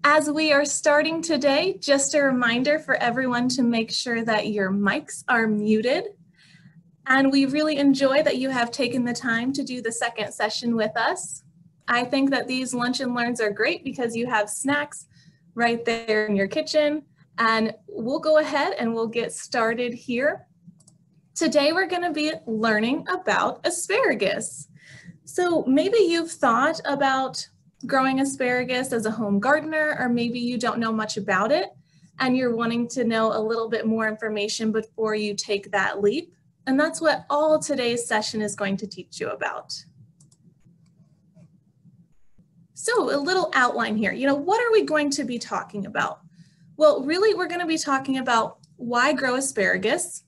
As we are starting today, just a reminder for everyone to make sure that your mics are muted. And we really enjoy that you have taken the time to do the second session with us. I think that these lunch and learns are great because you have snacks right there in your kitchen. And we'll go ahead and we'll get started here. Today we're going to be learning about asparagus. So maybe you've thought about growing asparagus as a home gardener, or maybe you don't know much about it and you're wanting to know a little bit more information before you take that leap. And that's what all today's session is going to teach you about. So a little outline here. What are we going to be talking about? Well, really, we're going to be talking about why grow asparagus,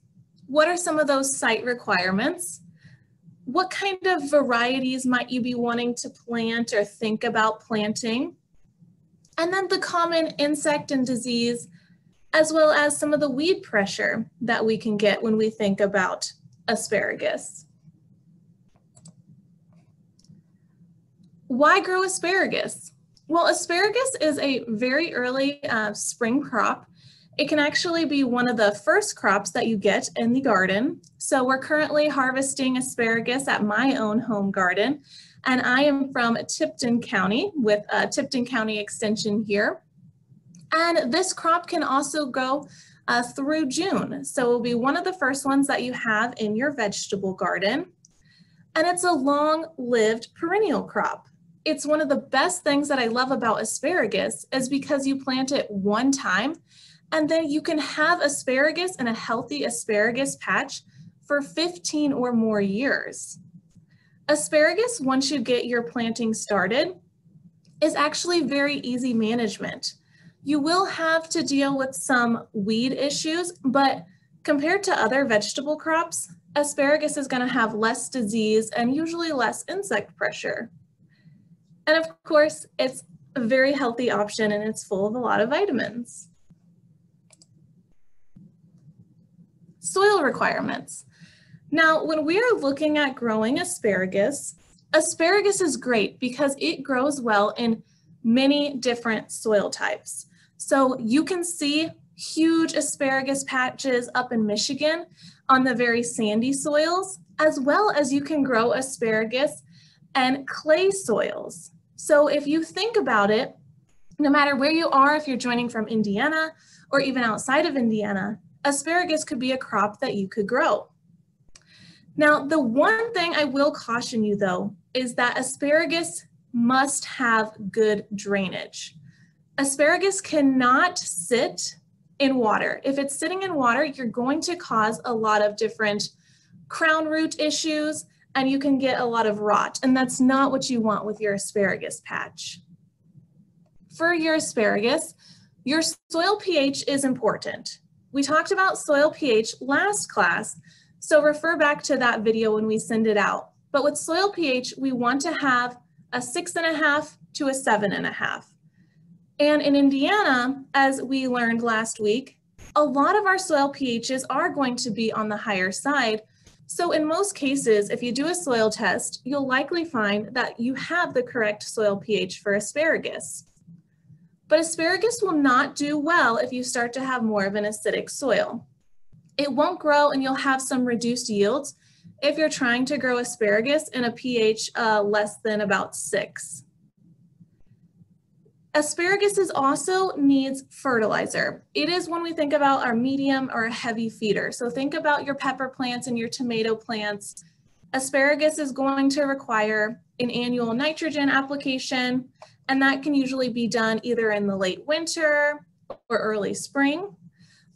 what are some of those site requirements, what kind of varieties might you be wanting to plant or think about planting, and then the common insect and disease, as well as some of the weed pressure that we can get when we think about asparagus. Why grow asparagus? Well, asparagus is a very early spring crop. It can actually be one of the first crops that you get in the garden. So we're currently harvesting asparagus at my own home garden, and I am from Tipton County with Tipton County Extension here. And this crop can also go through June. So it will be one of the first ones that you have in your vegetable garden. And it's a long-lived perennial crop. It's one of the best things that I love about asparagus is because you plant it one time and then you can have asparagus in a healthy asparagus patch for 15 or more years. Asparagus, once you get your planting started, is actually very easy management. You will have to deal with some weed issues, but compared to other vegetable crops, asparagus is going to have less disease and usually less insect pressure. And of course, it's a very healthy option and it's full of a lot of vitamins. Soil requirements. Now, when we are looking at growing asparagus, asparagus is great because it grows well in many different soil types. So you can see huge asparagus patches up in Michigan on the very sandy soils, as well as you can grow asparagus and clay soils. So if you think about it, no matter where you are, if you're joining from Indiana or even outside of Indiana, asparagus could be a crop that you could grow. Now, the one thing I will caution you though, is that asparagus must have good drainage. Asparagus cannot sit in water. If it's sitting in water, you're going to cause a lot of different crown root issues and you can get a lot of rot, and that's not what you want with your asparagus patch. For your asparagus, your soil pH is important. We talked about soil pH last class, so refer back to that video when we send it out. But with soil pH, we want to have a 6.5 to a 7.5. And in Indiana, as we learned last week, a lot of our soil pHs are going to be on the higher side. So in most cases, if you do a soil test, you'll likely find that you have the correct soil pH for asparagus. But asparagus will not do well if you start to have more of an acidic soil. It won't grow and you'll have some reduced yields if you're trying to grow asparagus in a pH less than about 6. Asparagus also needs fertilizer. It is when we think about our medium or heavy feeder. So think about your pepper plants and your tomato plants. Asparagus is going to require an annual nitrogen application, and that can usually be done either in the late winter or early spring.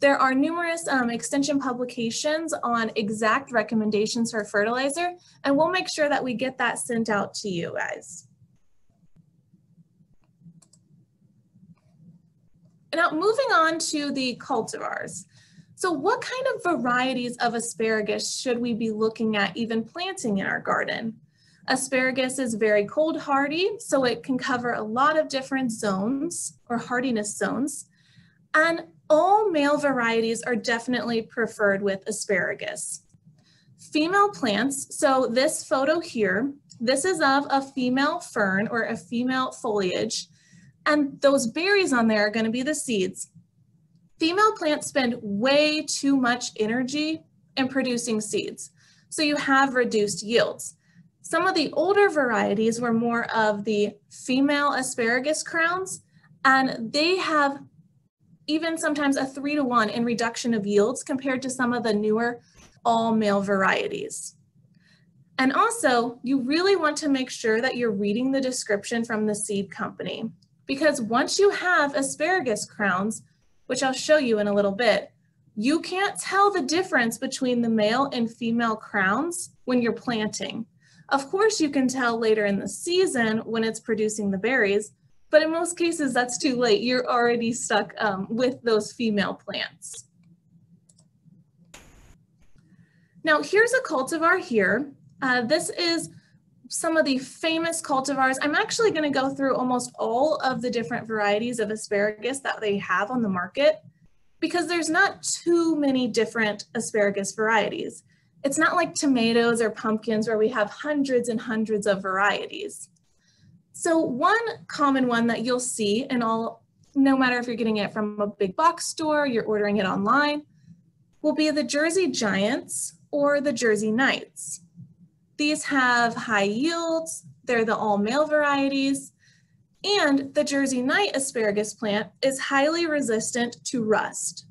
There are numerous extension publications on exact recommendations for fertilizer, and we'll make sure that we get that sent out to you guys. Now, moving on to the cultivars. So what kind of varieties of asparagus should we be looking at even planting in our garden? Asparagus is very cold hardy, so it can cover a lot of different zones or hardiness zones. And all male varieties are definitely preferred with asparagus. Female plants, so this photo here, this is of a female fern or a female foliage. and those berries on there are going to be the seeds. Female plants spend way too much energy in producing seeds, so you have reduced yields. Some of the older varieties were more of the female asparagus crowns, and they have even sometimes a 3-to-1 in reduction of yields compared to some of the newer all-male varieties. And also, you really want to make sure that you're reading the description from the seed company, because once you have asparagus crowns, which I'll show you in a little bit, you can't tell the difference between the male and female crowns when you're planting. Of course, you can tell later in the season when it's producing the berries, but in most cases, that's too late. You're already stuck with those female plants. Now, here's a cultivar here. This is some of the famous cultivars. I'm actually going to go through almost all of the different varieties of asparagus that they have on the market, because there's not too many different asparagus varieties. It's not like tomatoes or pumpkins where we have hundreds and hundreds of varieties. So one common one that you'll see in all, no matter if you're getting it from a big box store, you're ordering it online, will be the Jersey Giants or the Jersey Knights. These have high yields, they're the all-male varieties, and the Jersey Knight asparagus plant is highly resistant to rust.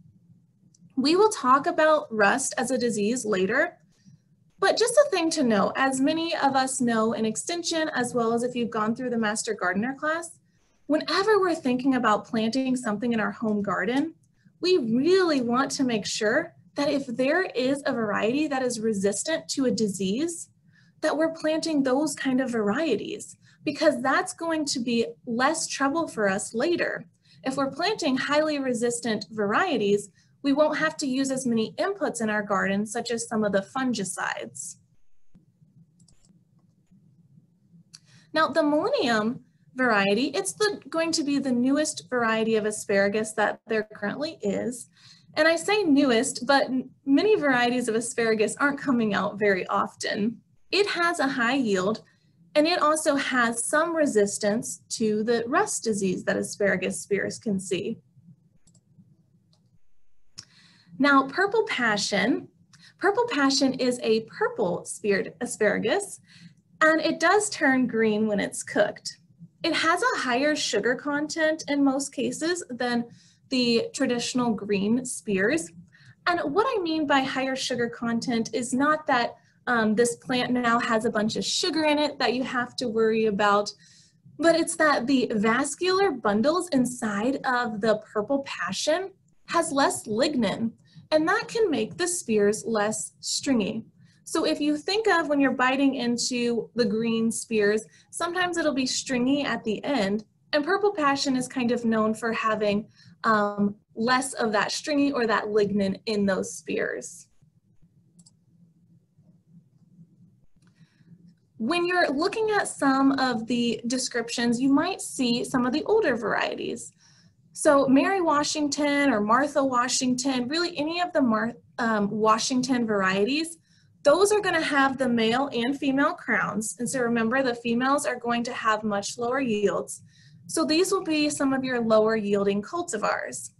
We will talk about rust as a disease later, but just a thing to know, as many of us know in Extension, as well as if you've gone through the Master Gardener class, whenever we're thinking about planting something in our home garden, we really want to make sure that if there is a variety that is resistant to a disease, that we're planting those kind of varieties, because that's going to be less trouble for us later. If we're planting highly resistant varieties, we won't have to use as many inputs in our garden, such as some of the fungicides. Now, the Millennium variety, it's going to be the newest variety of asparagus that there currently is. And I say newest, but many varieties of asparagus aren't coming out very often. It has a high yield, and it also has some resistance to the rust disease that asparagus spears can see. Now, Purple Passion is a purple speared asparagus, and it does turn green when it's cooked. It has a higher sugar content in most cases than the traditional green spears. And what I mean by higher sugar content is not that this plant now has a bunch of sugar in it that you have to worry about, but it's that the vascular bundles inside of the Purple Passion has less lignin, and that can make the spears less stringy. So if you think of when you're biting into the green spears, sometimes it'll be stringy at the end, and Purple Passion is kind of known for having less of that stringy or that lignin in those spears. When you're looking at some of the descriptions, you might see some of the older varieties. So Mary Washington or Martha Washington, really any of the Washington varieties, those are going to have the male and female crowns. And so remember, the females are going to have much lower yields. So these will be some of your lower yielding cultivars.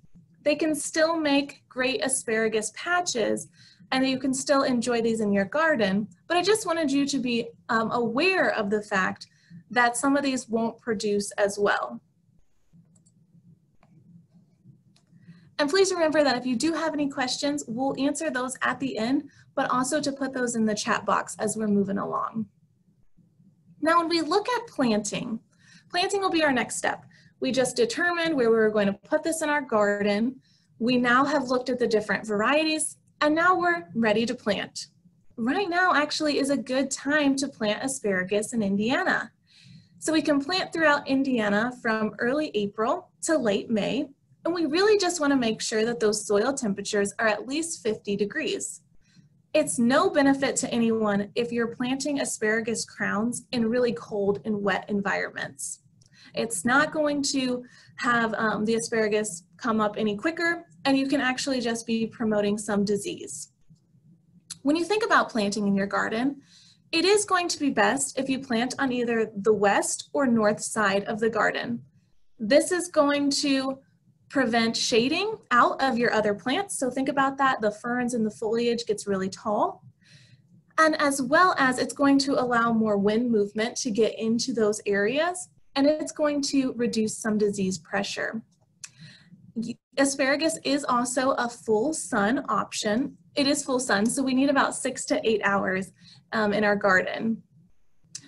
They can still make great asparagus patches, and you can still enjoy these in your garden, but I just wanted you to be aware of the fact that some of these won't produce as well. And please remember that if you do have any questions, we'll answer those at the end, but also to put those in the chat box as we're moving along. Now, when we look at planting will be our next step. We just determined where we were going to put this in our garden. We now have looked at the different varieties, and now we're ready to plant. Right now actually is a good time to plant asparagus in Indiana. So we can plant throughout Indiana from early April to late May, and we really just want to make sure that those soil temperatures are at least 50 degrees. It's no benefit to anyone if you're planting asparagus crowns in really cold and wet environments. It's not going to have the asparagus come up any quicker, and you can actually just be promoting some disease. When you think about planting in your garden, it is going to be best if you plant on either the west or north side of the garden. This is going to prevent shading out of your other plants. So think about that. The ferns and the foliage gets really tall. And as well as it's going to allow more wind movement to get into those areas, and it's going to reduce some disease pressure. Asparagus is also a full sun option. It is full sun, so we need about 6 to 8 hours in our garden.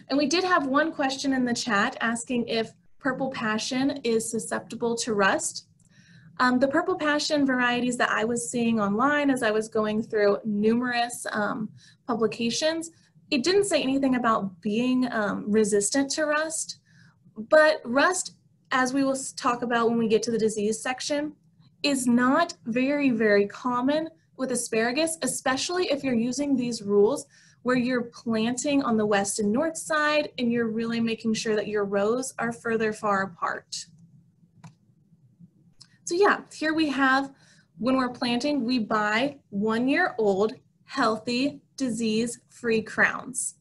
And we did have one question in the chat asking if Purple Passion is susceptible to rust. The Purple Passion varieties that I was seeing online as I was going through numerous publications, it didn't say anything about being resistant to rust, but rust, as we will talk about when we get to the disease section, is not very, very common with asparagus, especially if you're using these rules where you're planting on the west and north side and you're really making sure that your rows are further far apart. So yeah, here we have, when we're planting, we buy 1-year-old, healthy, disease-free crowns.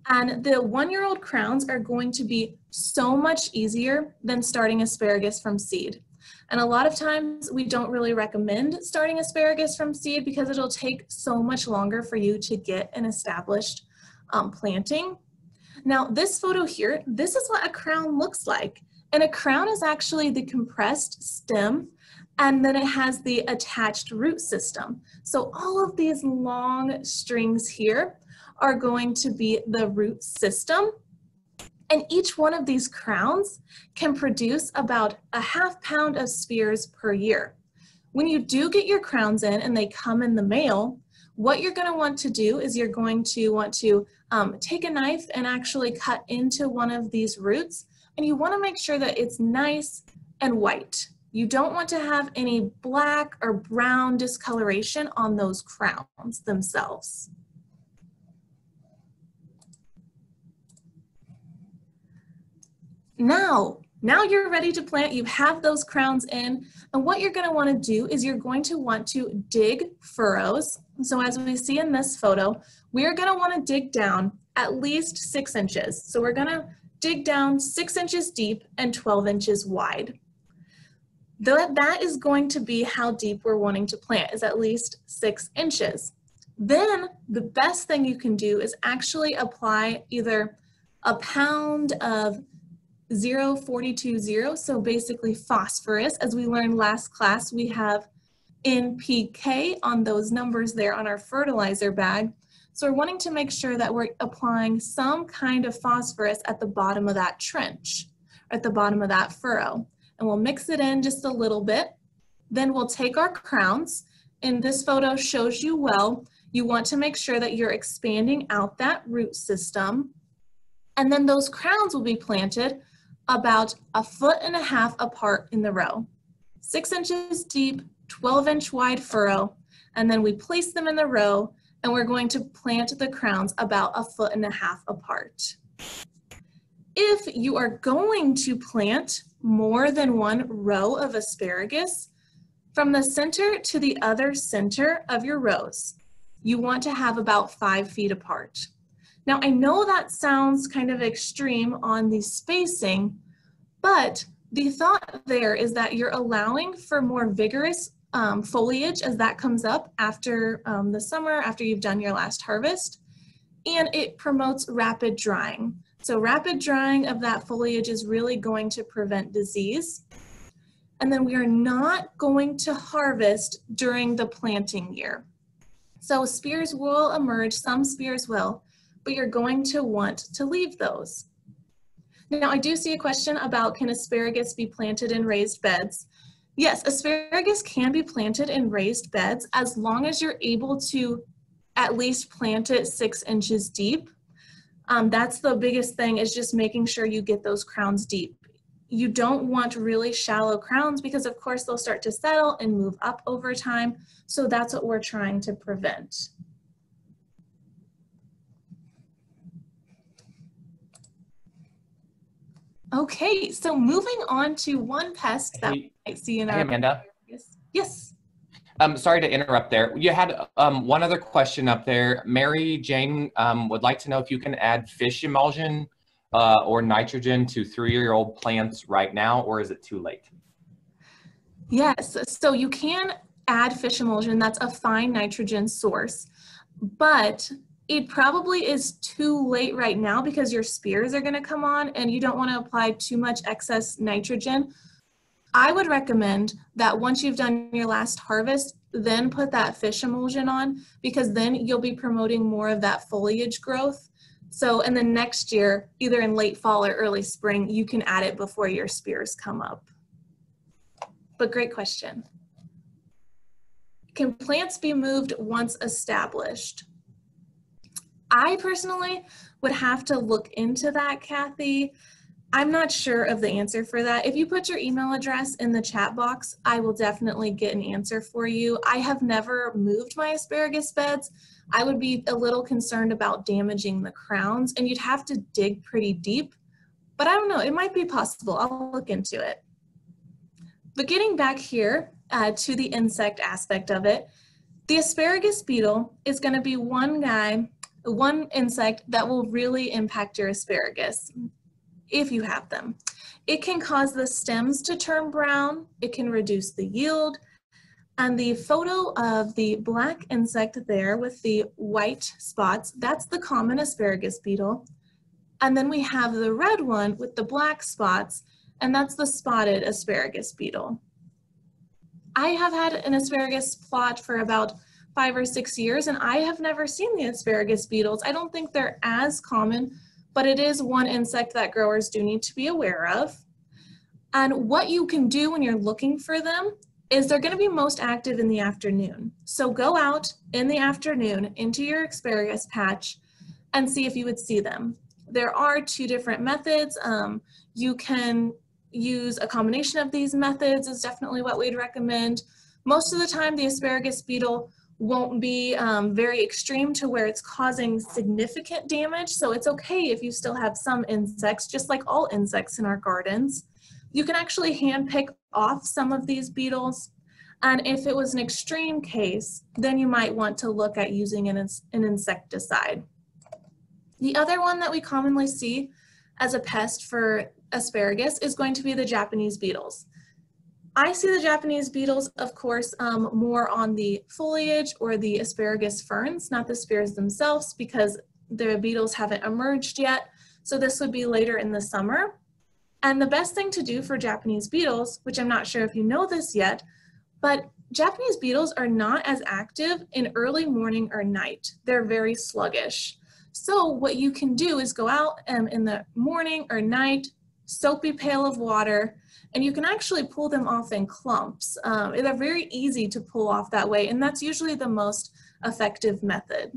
And the 1-year-old crowns are going to be so much easier than starting asparagus from seed. And a lot of times we don't really recommend starting asparagus from seed because it'll take so much longer for you to get an established planting. Now this photo here, this is what a crown looks like. And a crown is actually the compressed stem, and then it has the attached root system. So all of these long strings here are going to be the root system. And each one of these crowns can produce about a ½ pound of spears per year. When you do get your crowns in and they come in the mail, what you're going to want to do is you're going to want to take a knife and actually cut into one of these roots. And you want to make sure that it's nice and white. You don't want to have any black or brown discoloration on those crowns themselves. Now you're ready to plant, you have those crowns in, and what you're going to want to do is you're going to want to dig furrows. So as we see in this photo, we're going to want to dig down at least 6 inches. So we're going to dig down 6 inches deep and 12 inches wide. That is going to be how deep we're wanting to plant, is at least 6 inches. Then the best thing you can do is actually apply either a pound of 0,420, so basically phosphorus. As we learned last class, we have NPK on those numbers there on our fertilizer bag. So we're wanting to make sure that we're applying some kind of phosphorus at the bottom of that trench, at the bottom of that furrow. And we'll mix it in just a little bit. Then we'll take our crowns, and this photo shows you well. You want to make sure that you're expanding out that root system. And then those crowns will be planted about 1.5 feet apart in the row. 6 inches deep, 12-inch wide furrow, and then we place them in the row, and we're going to plant the crowns about 1.5 feet apart. If you are going to plant more than one row of asparagus, from the center to the other center of your rows, you want to have about 5 feet apart. Now, I know that sounds kind of extreme on the spacing, but the thought there is that you're allowing for more vigorous foliage as that comes up after the summer, after you've done your last harvest, and it promotes rapid drying. So rapid drying of that foliage is really going to prevent disease. And then we are not going to harvest during the planting year. So spears will emerge, some spears will, but you're going to want to leave those. Now, I do see a question about, can asparagus be planted in raised beds? Yes, asparagus can be planted in raised beds as long as you're able to at least plant it 6 inches deep. That's the biggest thing, is just making sure you get those crowns deep. You don't want really shallow crowns because of course they'll start to settle and move up over time. So that's what we're trying to prevent. Okay, so moving on to one pest that we might see in our— Hey, Amanda. Yes. Sorry to interrupt there. You had one other question up there. Mary Jane would like to know if you can add fish emulsion or nitrogen to 3-year-old plants right now, or is it too late? Yes, so you can add fish emulsion. That's a fine nitrogen source, but it probably is too late right now because your spears are going to come on and you don't want to apply too much excess nitrogen. I would recommend that once you've done your last harvest, then put that fish emulsion on, because then you'll be promoting more of that foliage growth. So, and then next year, either in late fall or early spring, you can add it before your spears come up. But great question. Can plants be moved once established? I personally would have to look into that, Kathy. I'm not sure of the answer for that. If you put your email address in the chat box, I will definitely get an answer for you. I have never moved my asparagus beds. I would be a little concerned about damaging the crowns, and you'd have to dig pretty deep. But I don't know, it might be possible. I'll look into it. But getting back here to the insect aspect of it, the asparagus beetle is going to be one insect that will really impact your asparagus if you have them. It can cause the stems to turn brown, it can reduce the yield, and the photo of the black insect there with the white spots, that's the common asparagus beetle. And then we have the red one with the black spots, and that's the spotted asparagus beetle. I have had an asparagus plot for about 5 or 6 years, and I have never seen the asparagus beetles. I don't think they're as common, but it is one insect that growers do need to be aware of. And what you can do when you're looking for them is they're going to be most active in the afternoon. So go out in the afternoon into your asparagus patch and see if you would see them. There are 2 different methods. You can use a combination of these methods is definitely what we'd recommend. Most of the time the asparagus beetle won't be very extreme to where it's causing significant damage. So it's okay if you still have some insects, just like all insects in our gardens. You can actually hand pick off some of these beetles. And if it was an extreme case, then you might want to look at using an insecticide. The other one that we commonly see as a pest for asparagus is going to be the Japanese beetles. I see the Japanese beetles, of course, more on the foliage or the asparagus ferns, not the spears themselves, because the beetles haven't emerged yet. So this would be later in the summer. And the best thing to do for Japanese beetles, which I'm not sure if you know this yet, but Japanese beetles are not as active in early morning or night. They're very sluggish. So what you can do is go out in the morning or night, soapy pail of water, and you can actually pull them off in clumps. They're very easy to pull off that way, and that's usually the most effective method.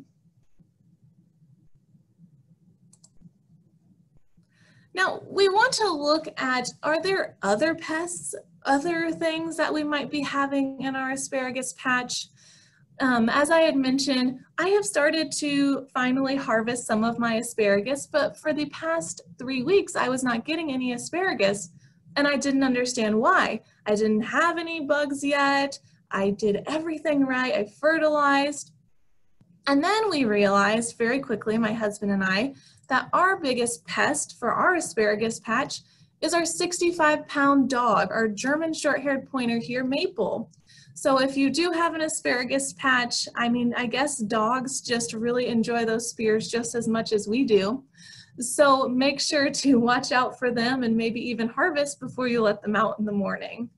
Now, we want to look at, are there other pests, other things that we might be having in our asparagus patch? As I had mentioned, I have started to finally harvest some of my asparagus, but for the past 3 weeks, I was not getting any asparagus, and I didn't understand why. I didn't have any bugs yet. I did everything right. I fertilized. And then we realized very quickly, my husband and I, that our biggest pest for our asparagus patch is our 65-pound dog, our German short-haired pointer here, Maple. So if you do have an asparagus patch, I mean, I guess dogs just really enjoy those spears just as much as we do. So make sure to watch out for them and maybe even harvest before you let them out in the morning.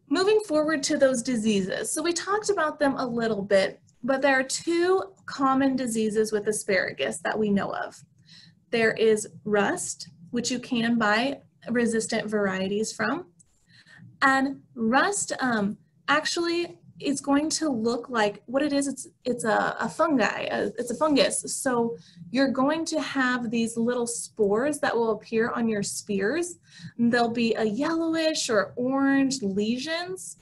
Moving forward to those diseases. So we talked about them a little bit, but there are 2 common diseases with asparagus that we know of. There is rust, which you can buy resistant varieties from. And rust actually is going to look like what it is. It's a fungi, it's a fungus. So you're going to have these little spores that will appear on your spears. There'll be a yellowish or orange lesions.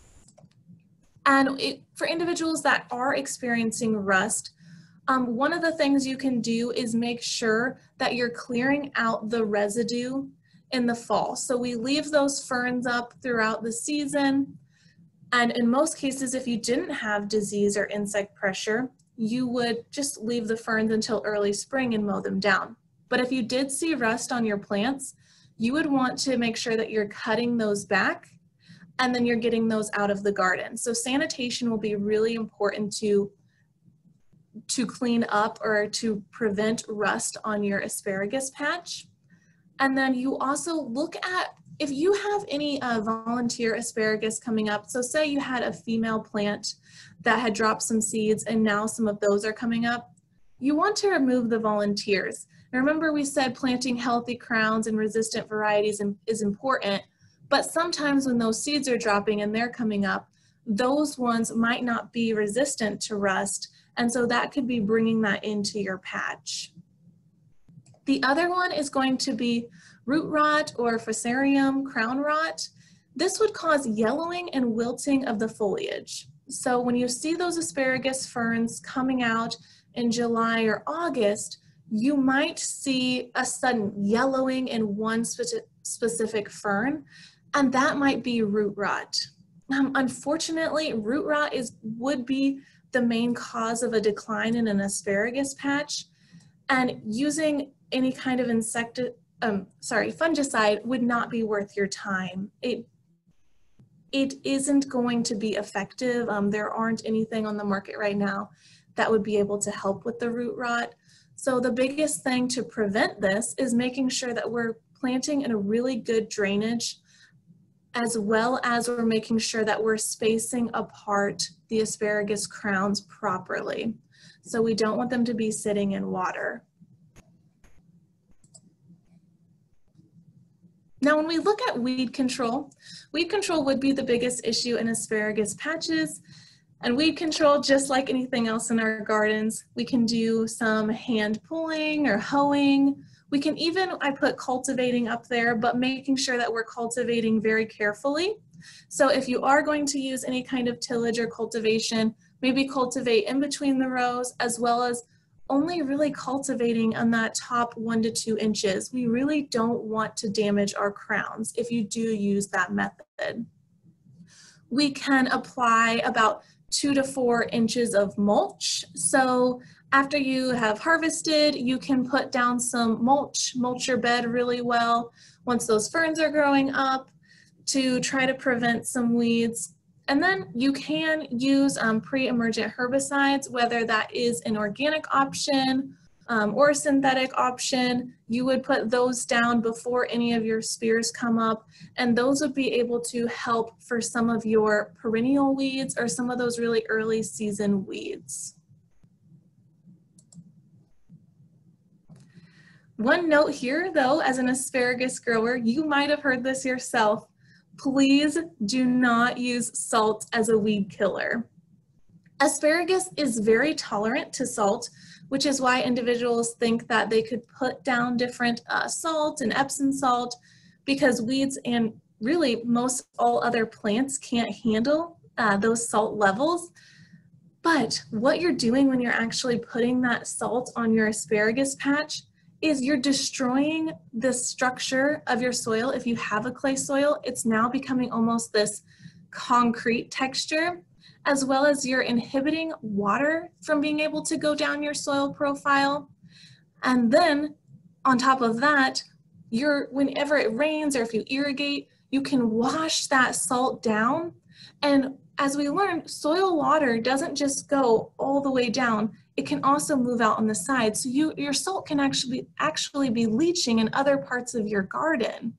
And for individuals that are experiencing rust, one of the things you can do is make sure that you're clearing out the residue in the fall. So we leave those ferns up throughout the season. And in most cases, if you didn't have disease or insect pressure, you would just leave the ferns until early spring and mow them down. But if you did see rust on your plants, you would want to make sure that you're cutting those back and then you're getting those out of the garden. So sanitation will be really important to clean up or to prevent rust on your asparagus patch. And then you also look at, if you have any volunteer asparagus coming up, so say you had a female plant that had dropped some seeds and now some of those are coming up, you want to remove the volunteers. And remember, we said planting healthy crowns and resistant varieties is important, but sometimes when those seeds are dropping and they're coming up, those ones might not be resistant to rust, and so that could be bringing that into your patch. The other one is going to be root rot or fusarium crown rot. This would cause yellowing and wilting of the foliage. So when you see those asparagus ferns coming out in July or August, you might see a sudden yellowing in one specific fern, and that might be root rot. Unfortunately, root rot would be the main cause of a decline in an asparagus patch, and using any kind of fungicide would not be worth your time. It isn't going to be effective. There aren't anything on the market right now that would be able to help with the root rot. So the biggest thing to prevent this is making sure that we're planting in a really good drainage, as well as we're making sure that we're spacing apart the asparagus crowns properly. So we don't want them to be sitting in water. Now, when we look at weed control would be the biggest issue in asparagus patches. And weed control, just like anything else in our gardens, we can do some hand pulling or hoeing. We can even, I put cultivating up there, but making sure that we're cultivating very carefully. So if you are going to use any kind of tillage or cultivation, maybe cultivate in between the rows, as well as only really cultivating on that top 1 to 2 inches. We really don't want to damage our crowns if you do use that method. We can apply about 2 to 4 inches of mulch. So after you have harvested, you can put down some mulch your bed really well once those ferns are growing up to try to prevent some weeds. And then you can use pre-emergent herbicides, whether that is an organic option or a synthetic option. You would put those down before any of your spears come up, and those would be able to help for some of your perennial weeds or some of those really early season weeds. One note here though, as an asparagus grower, you might have heard this yourself. Please do not use salt as a weed killer. Asparagus is very tolerant to salt, which is why individuals think that they could put down different salt and Epsom salt, because weeds and really most all other plants can't handle those salt levels. But what you're doing when you're actually putting that salt on your asparagus patch is you're destroying the structure of your soil. If you have a clay soil, it's now becoming almost this concrete texture, as well as you're inhibiting water from being able to go down your soil profile. And then on top of that, whenever it rains or if you irrigate, you can wash that salt down. And as we learned, soil water doesn't just go all the way down. It can also move out on the side. So your salt can actually be leaching in other parts of your garden.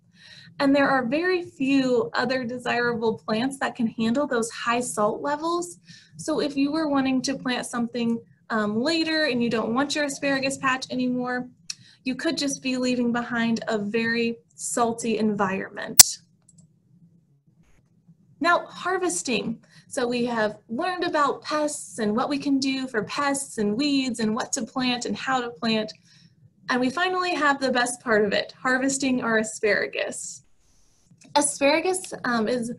And there are very few other desirable plants that can handle those high salt levels. So if you were wanting to plant something later and you don't want your asparagus patch anymore, you could just be leaving behind a very salty environment. Now, harvesting. So we have learned about pests and what we can do for pests and weeds and what to plant and how to plant. And we finally have the best part of it, harvesting our asparagus. Asparagus is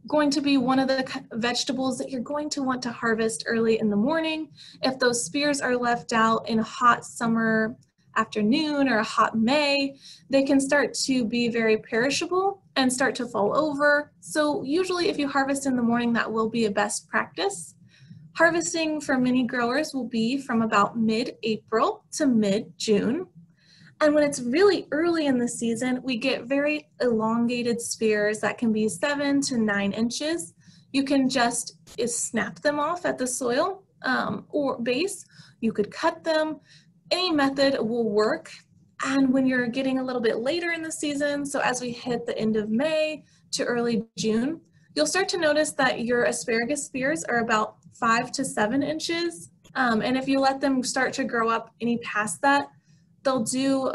going to be one of the vegetables that you're going to want to harvest early in the morning. If those spears are left out in a hot summer afternoon or a hot May, they can start to be very perishable and start to fall over. So usually if you harvest in the morning, that will be a best practice. Harvesting for many growers will be from about mid-April to mid-June. And when it's really early in the season, we get very elongated spears that can be 7 to 9 inches. You can just snap them off at the soil or base. You could cut them. Any method will work. And when you're getting a little bit later in the season, so as we hit the end of May to early June, you'll start to notice that your asparagus spears are about 5 to 7 inches. And if you let them start to grow up any past that, they'll do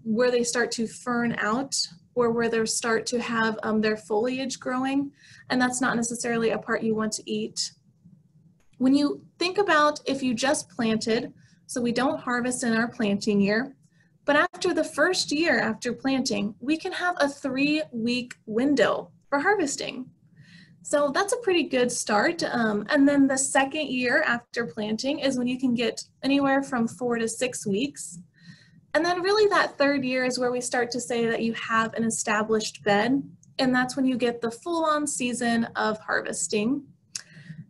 where they start to fern out or where they start to have their foliage growing. And that's not necessarily a part you want to eat. When you think about if you just planted, so we don't harvest in our planting year, but after the first year after planting, we can have a 3-week window for harvesting. So that's a pretty good start. And then the second year after planting is when you can get anywhere from 4 to 6 weeks. And then really that third year is where we start to say that you have an established bed, and that's when you get the full-on season of harvesting.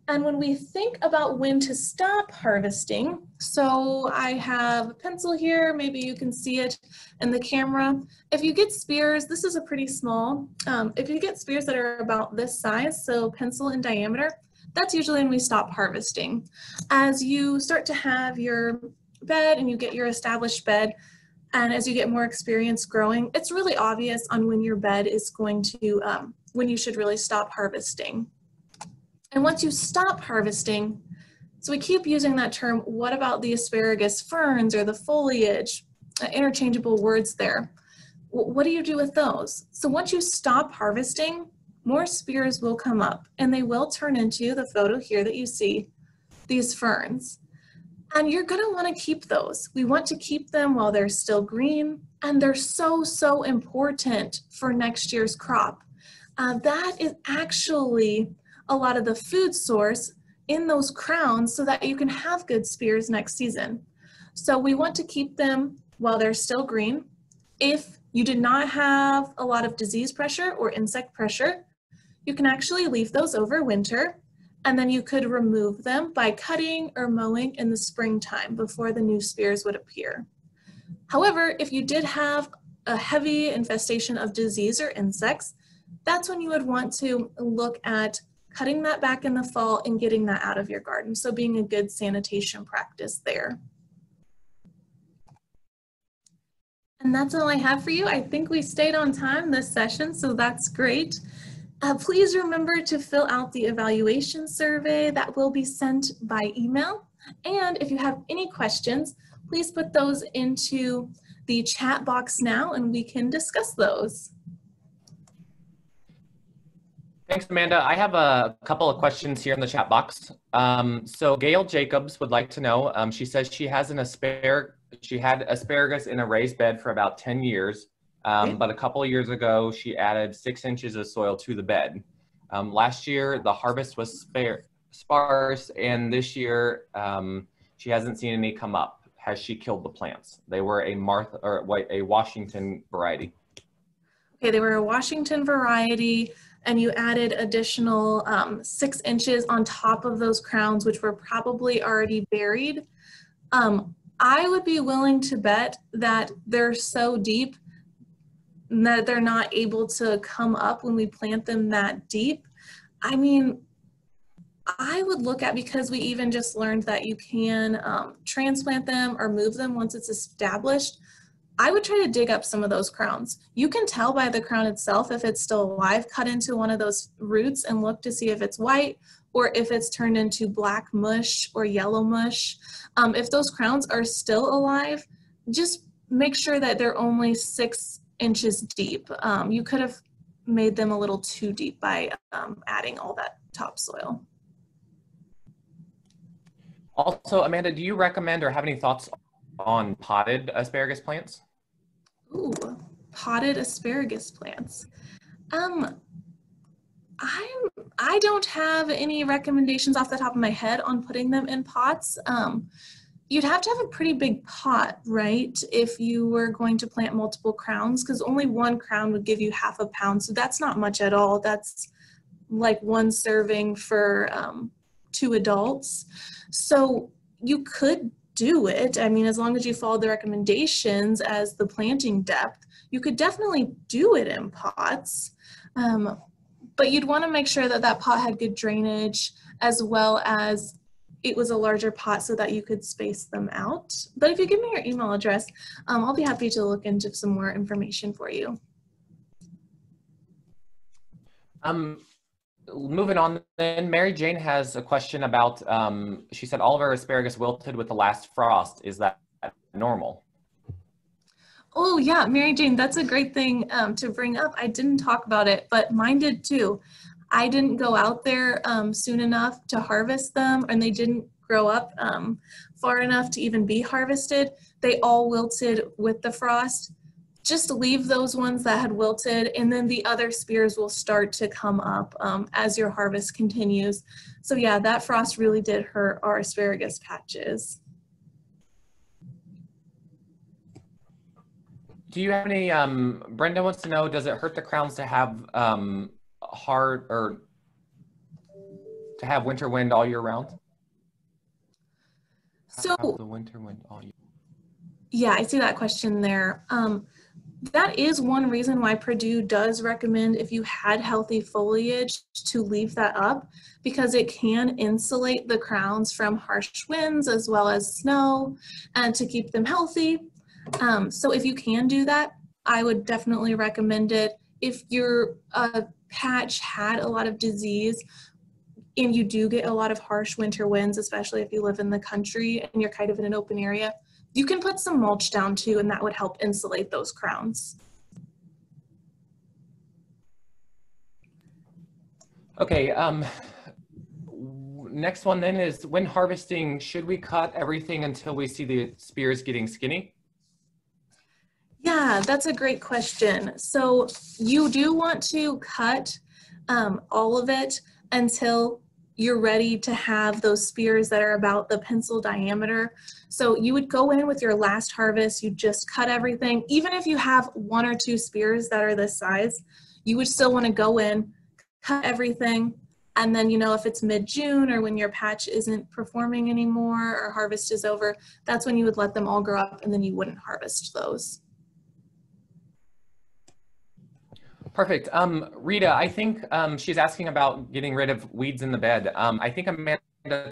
And when we think about when to stop harvesting, so I have a pencil here, maybe you can see it in the camera. If you get spears, this is a pretty small, if you get spears that are about this size, so pencil in diameter, that's usually when we stop harvesting. As you start to have your bed and you get your established bed, and as you get more experience growing, it's really obvious on when your bed is going to, when you should really stop harvesting. And once you stop harvesting, so we keep using that term, what about the asparagus ferns or the foliage? Interchangeable words there. What do you do with those? So once you stop harvesting, more spears will come up and they will turn into the photo here that you see, these ferns. And you're gonna wanna keep those. We want to keep them while they're still green, and they're so, so important for next year's crop. That is actually a lot of the food source in those crowns so that you can have good spears next season. So we want to keep them while they're still green. If you did not have a lot of disease pressure or insect pressure, you can actually leave those over winter, and then you could remove them by cutting or mowing in the springtime before the new spears would appear. However, if you did have a heavy infestation of disease or insects, that's when you would want to look at cutting that back in the fall and getting that out of your garden. So being a good sanitation practice there. And that's all I have for you. I think we stayed on time this session, so that's great. Please remember to fill out the evaluation survey that will be sent by email. And if you have any questions, please put those into the chat box now and we can discuss those. Thanks, Amanda. I have a couple of questions here in the chat box. So Gail Jacobs would like to know, she says she has she had asparagus in a raised bed for about 10 years. But a couple of years ago, she added 6 inches of soil to the bed. Last year, the harvest was sparse, and this year, she hasn't seen any come up. Has she killed the plants? They were a Washington variety. Okay, they were a Washington variety, and you added additional 6 inches on top of those crowns, which were probably already buried. I would be willing to bet that they're so deep that they're not able to come up when we plant them that deep. I mean, I would look at, because we even just learned that you can transplant them or move them once it's established, I would try to dig up some of those crowns. You can tell by the crown itself if it's still alive. Cut into one of those roots and look to see if it's white or if it's turned into black mush or yellow mush. If those crowns are still alive, just make sure that they're only 6 inches deep. You could have made them a little too deep by adding all that topsoil. Also, Amanda, do you recommend or have any thoughts on potted asparagus plants? Ooh, potted asparagus plants. I don't have any recommendations off the top of my head on putting them in pots. You'd have to have a pretty big pot, right, if you were going to plant multiple crowns, because only one crown would give you ½ a pound, so that's not much at all. That's like one serving for to adults. So you could do it. I mean, as long as you follow the recommendations as the planting depth, you could definitely do it in pots. But you'd want to make sure that that pot had good drainage, as well as it was a larger pot so that you could space them out. But if you give me your email address, I'll be happy to look into some more information for you. Moving on then, Mary Jane has a question about, she said all of our asparagus wilted with the last frost. Is that normal? Oh yeah, Mary Jane, that's a great thing to bring up. I didn't talk about it, but mine did too. I didn't go out there soon enough to harvest them, and they didn't grow up far enough to even be harvested. They all wilted with the frost. Just leave those ones that had wilted, and then the other spears will start to come up as your harvest continues. So yeah, that frost really did hurt our asparagus patches. Do you have any, Brenda wants to know, does it hurt the crowns to have hard, or to have winter wind all year round? So the winter wind all year. Yeah, I see that question there. That is one reason why Purdue does recommend, if you had healthy foliage, to leave that up, because it can insulate the crowns from harsh winds as well as snow, and to keep them healthy. So if you can do that, I would definitely recommend it. If your patch had a lot of disease and you do get a lot of harsh winter winds, especially if you live in the country and you're kind of in an open area, you can put some mulch down too, and that would help insulate those crowns. Okay, next one then is, when harvesting, should we cut everything until we see the spears getting skinny? Yeah, that's a great question. So you do want to cut all of it until you're ready to have those spears that are about the pencil diameter. So you would go in with your last harvest, you just cut everything. Even if you have 1 or 2 spears that are this size, you would still want to go in, cut everything, and then, you know, if it's mid-June or when your patch isn't performing anymore or harvest is over, that's when you would let them all grow up, and then you wouldn't harvest those. Perfect. Rita, I think she's asking about getting rid of weeds in the bed. I think Amanda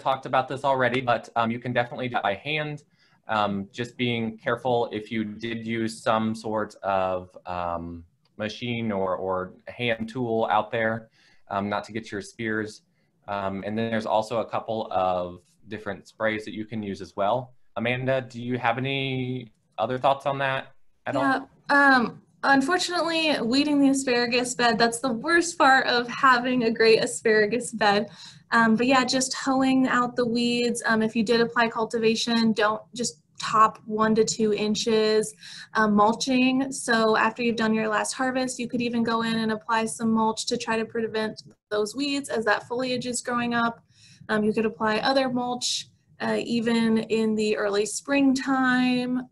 talked about this already, but you can definitely do that by hand. Just being careful if you did use some sort of machine or hand tool out there, not to get your spears. And then there's also a couple of different sprays that you can use as well. Amanda, do you have any other thoughts on that at all? Unfortunately, weeding the asparagus bed, that's the worst part of having a great asparagus bed. But yeah, just hoeing out the weeds. If you did apply cultivation, don't just top 1 to 2 inches. Mulching, so after you've done your last harvest, you could even go in and apply some mulch to try to prevent those weeds as that foliage is growing up. You could apply other mulch even in the early springtime.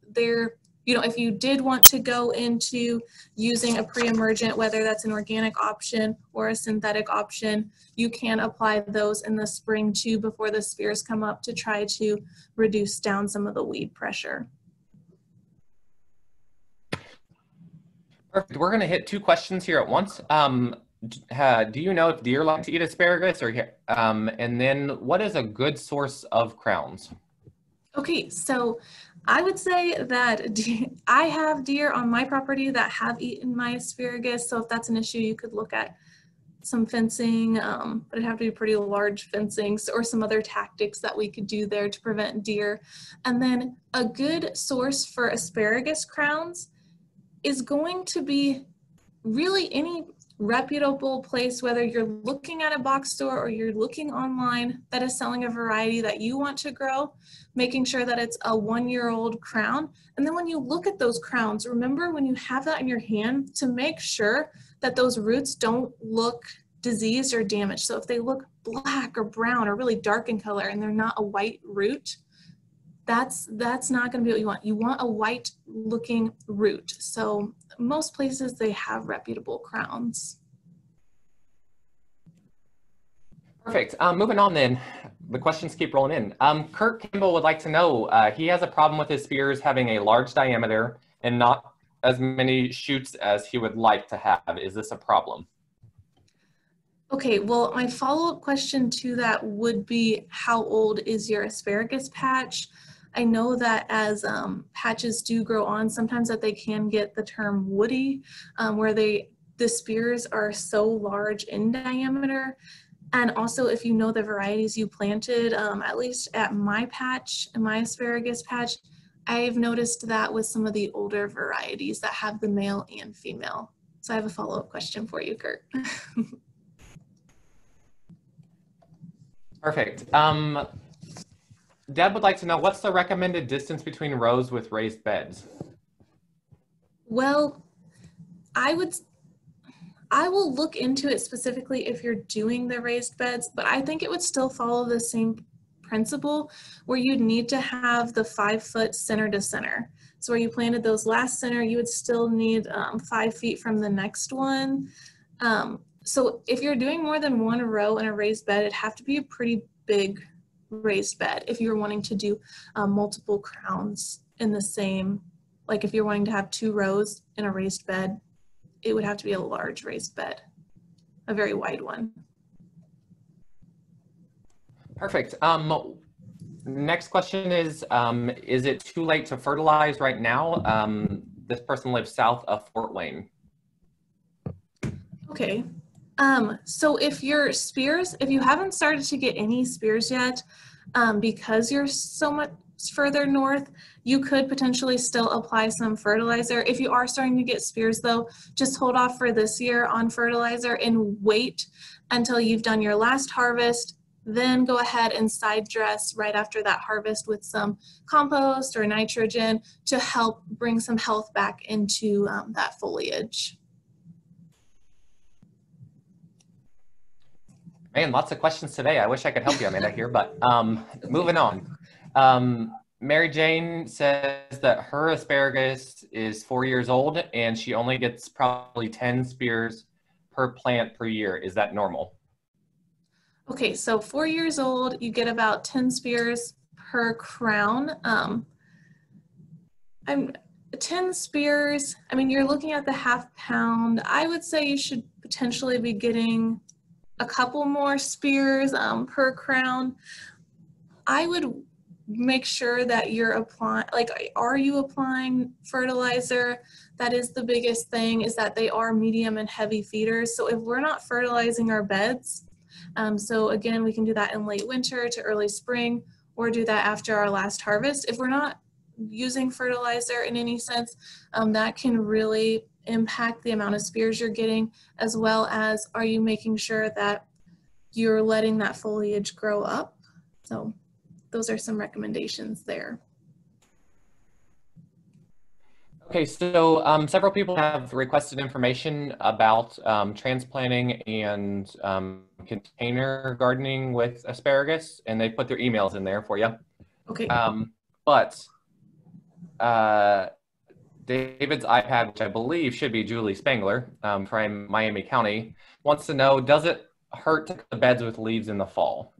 You know, if you did want to go into using a pre-emergent, whether that's an organic option or a synthetic option, you can apply those in the spring too before the spears come up to try to reduce down some of the weed pressure. Perfect. We're going to hit 2 questions here at once. Do you know if deer like to eat asparagus? And then, what is a good source of crowns? Okay, so I would say that I have deer on my property that have eaten my asparagus. So if that's an issue, you could look at some fencing, but it'd have to be pretty large fencing, or some other tactics that we could do there to prevent deer. And then a good source for asparagus crowns is going to be really any reputable place, whether you're looking at a box store or you're looking online, that is selling a variety that you want to grow, making sure that it's a 1-year-old crown. And then when you look at those crowns, remember when you have that in your hand to make sure that those roots don't look diseased or damaged. So if they look black or brown or really dark in color and they're not a white root, that's not going to be what you want. You want a white looking root. So most places, they have reputable crowns. Perfect. Moving on then. The questions keep rolling in. Kurt Campbell would like to know, he has a problem with his spears having a large diameter and not as many shoots as he would like to have. Is this a problem? Okay, well, my follow-up question to that would be, how old is your asparagus patch? I know that as patches do grow on, sometimes that they can get the term woody, where the spears are so large in diameter. And also, if you know the varieties you planted, at least at my patch, in my asparagus patch, I've noticed that with some of the older varieties that have the male and female. So I have a follow-up question for you, Kurt. Perfect. Deb would like to know, what's the recommended distance between rows with raised beds? Well, I will look into it specifically if you're doing the raised beds, but I think it would still follow the same principle where you'd need to have the 5 foot center to center. So where you planted those last center, you would still need 5 feet from the next one. So if you're doing more than one row in a raised bed, it'd have to be a pretty big raised bed if you're wanting to do multiple crowns in the same, like if you're wanting to have 2 rows in a raised bed, it would have to be a large raised bed, a very wide one. Perfect. Next question is it too late to fertilize right now? This person lives south of Fort Wayne. Okay. So if your spears, if you haven't started to get any spears yet, because you're so much further north, you could potentially still apply some fertilizer. If you are starting to get spears though, just hold off for this year on fertilizer and wait until you've done your last harvest, then go ahead and side dress right after that harvest with some compost or nitrogen to help bring some health back into that foliage. Man, lots of questions today. I wish I could help you, Amanda, here, but moving on. Mary Jane says that her asparagus is 4 years old and she only gets probably 10 spears per plant per year. Is that normal? Okay, so 4 years old, you get about 10 spears per crown. 10 spears, I mean, you're looking at the ½ pound. I would say you should potentially be getting a couple more spears per crown. I would make sure that you're applying, like, are you applying fertilizer? That is the biggest thing, is that they are medium and heavy feeders. So if we're not fertilizing our beds, so again, we can do that in late winter to early spring, or do that after our last harvest. If we're not using fertilizer in any sense, that can really impact the amount of spears you're getting, as well as are you making sure that you're letting that foliage grow up. So those are some recommendations there. Okay, so several people have requested information about transplanting and container gardening with asparagus, and they put their emails in there for you. Okay. But David's iPad, which I believe should be Julie Spangler from Miami County, wants to know, does it hurt to cut the beds with leaves in the fall?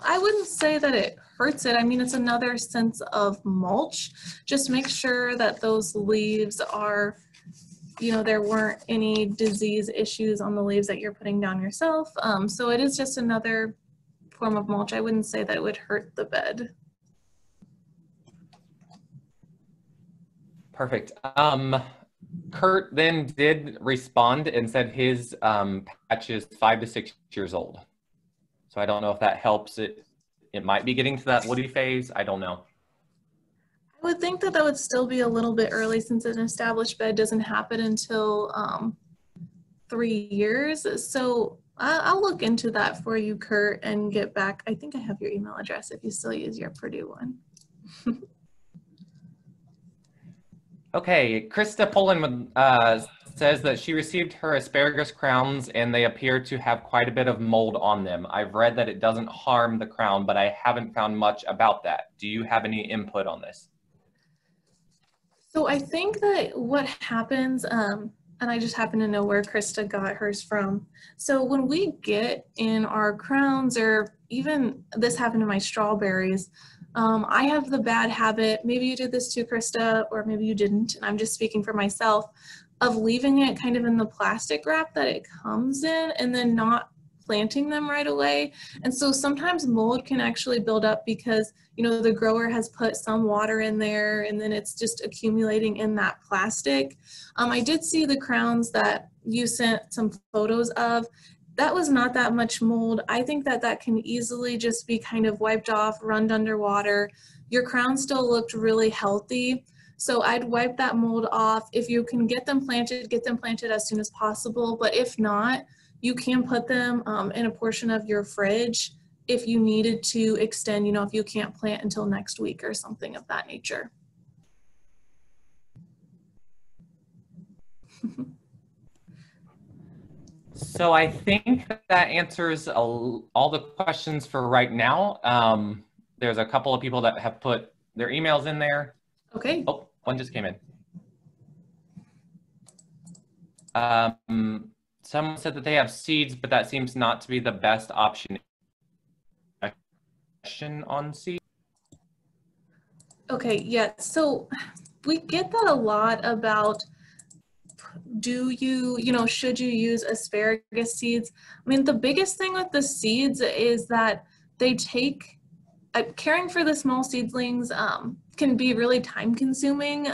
I wouldn't say that it hurts it. I mean, it's another sense of mulch. Just make sure that those leaves are, you know, there weren't any disease issues on the leaves that you're putting down yourself. So it is just another form of mulch. I wouldn't say that it would hurt the bed. Perfect. Kurt then did respond and said his patch is 5 to 6 years old. So I don't know if that helps it. It might be getting to that woody phase. I don't know. I would think that that would still be a little bit early, since an established bed doesn't happen until 3 years. So I'll look into that for you, Kurt, and get back. I think I have your email address if you still use your Purdue one. Okay, Krista Poland says that she received her asparagus crowns and they appear to have quite a bit of mold on them. I've read that it doesn't harm the crown, but I haven't found much about that. Do you have any input on this? So I think that what happens, And I just happen to know where Krista got hers from. So when we get in our crowns, or even this happened to my strawberries, I have the bad habit, maybe you did this too, Krista, or maybe you didn't, and I'm just speaking for myself, of leaving it kind of in the plastic wrap that it comes in and then not planting them right away. And so sometimes mold can actually build up because, you know, the grower has put some water in there and then it's just accumulating in that plastic. I did see the crowns that you sent some photos of. That was not that much mold. I think that that can easily just be kind of wiped off, run under water. Your crown still looked really healthy. So I'd wipe that mold off. If you can get them planted as soon as possible. But if not, you can put them in a portion of your fridge if you needed to extend, you know, if you can't plant until next week or something of that nature. So I think that answers all the questions for right now. There's a couple of people that have put their emails in there. Okay. Oh, one just came in. Someone said that they have seeds, but that seems not to be the best option. Question on seeds. Okay, yeah, so we get that a lot about, should you use asparagus seeds? I mean, the biggest thing with the seeds is that they take, caring for the small seedlings can be really time consuming.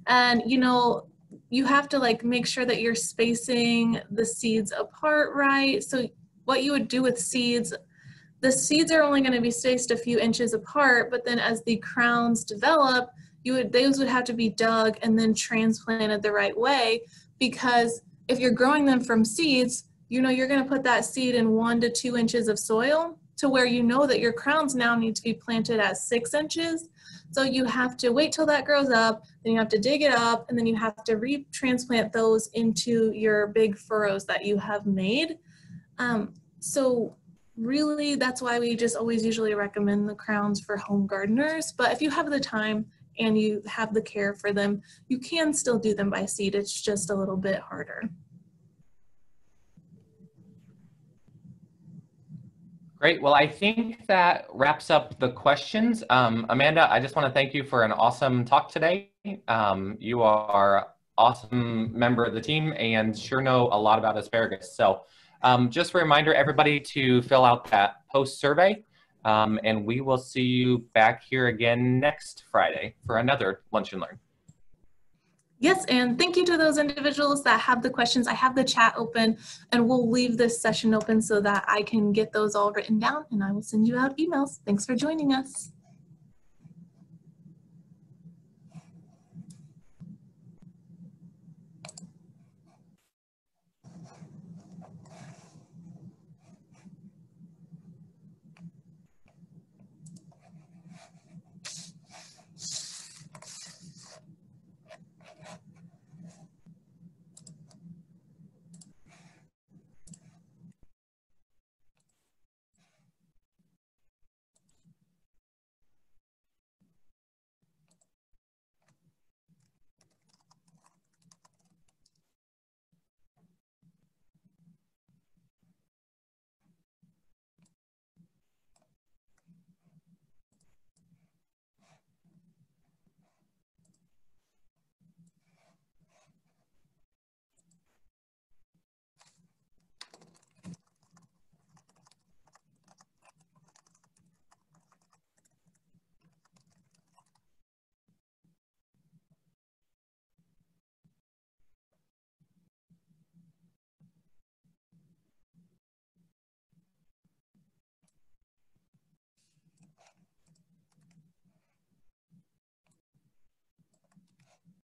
And, you know, you have to like make sure that you're spacing the seeds apart right. So what you would do with seeds, the seeds are only going to be spaced a few inches apart, but then as the crowns develop, those would have to be dug and then transplanted the right way, because if you're growing them from seeds, you know, you're going to put that seed in 1 to 2 inches of soil to where you know that your crowns now need to be planted at 6 inches. So you have to wait till that grows up, then you have to dig it up, and then you have to retransplant those into your big furrows that you have made. So really, that's why we just always usually recommend the crowns for home gardeners. But if you have the time and you have the care for them, you can still do them by seed. It's just a little bit harder. Great. Well, I think that wraps up the questions. Amanda, I just want to thank you for an awesome talk today. You are an awesome member of the team and sure know a lot about asparagus. So just a reminder, everybody, to fill out that post survey, and we will see you back here again next Friday for another Lunch and Learn. Yes, and thank you to those individuals that have the questions. I have the chat open, and we'll leave this session open so that I can get those all written down, and I will send you out emails. Thanks for joining us.